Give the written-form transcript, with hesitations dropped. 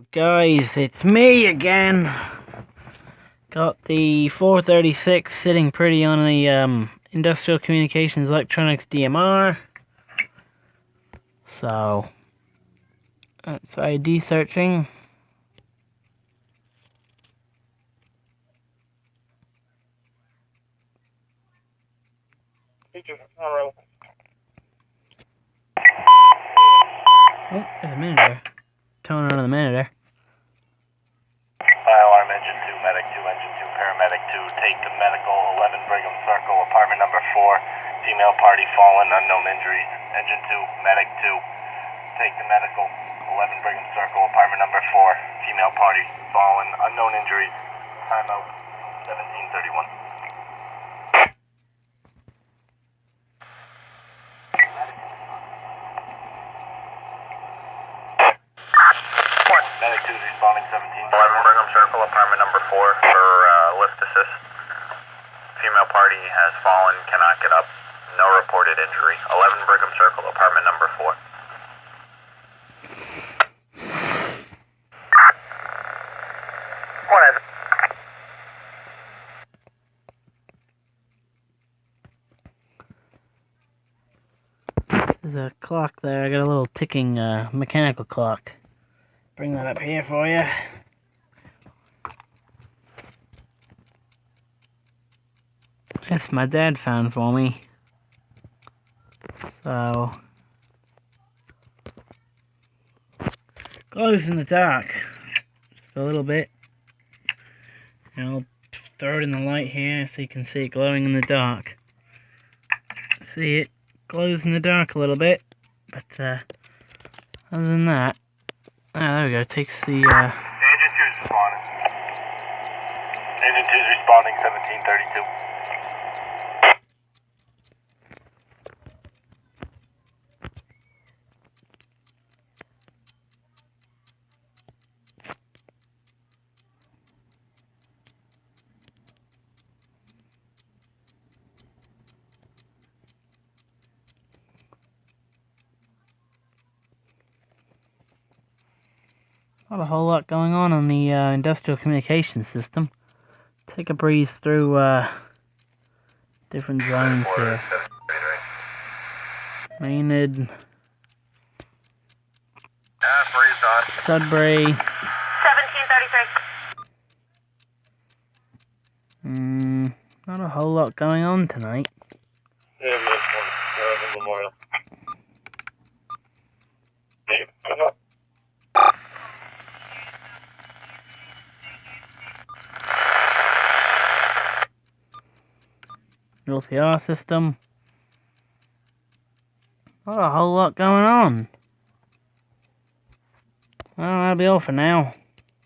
Guys, it's me again. Got the 436 sitting pretty on the Industrial Communications Electronics DMR. So, that's ID searching. Oh, there's a Minitor. Towing on the Minitor. Fire alarm, engine 2, medic 2, engine 2, paramedic 2, take to medical, 11 Brigham Circle, apartment number 4, female party fallen, unknown injuries. Engine 2, medic 2, take to medical, 11 Brigham Circle, apartment number 4, female party fallen, unknown injuries. Timeout, 1731. Medic 2 is responding 1731. 11 Brigham Circle, apartment number 4 for lift assist. Female party has fallen, cannot get up. No reported injury. 11 Brigham Circle, apartment number 4. What is it? There's a clock there. I got a little ticking mechanical clock. Bring that up here for you. This my dad found for me. So, glows in the dark, just a little bit. And I'll throw it in the light here so you can see it glowing in the dark. See, it glows in the dark a little bit, but other than that, there we go. Takes the Agent 2 is responding. Agent 2 is responding 1732. Not a whole lot going on the industrial communications system. Take a breeze through different zones here. Maynard, Sudbury. 1733. Not a whole lot going on tonight. Memorial. LCR system. Not a whole lot going on. Well, that'll be all for now.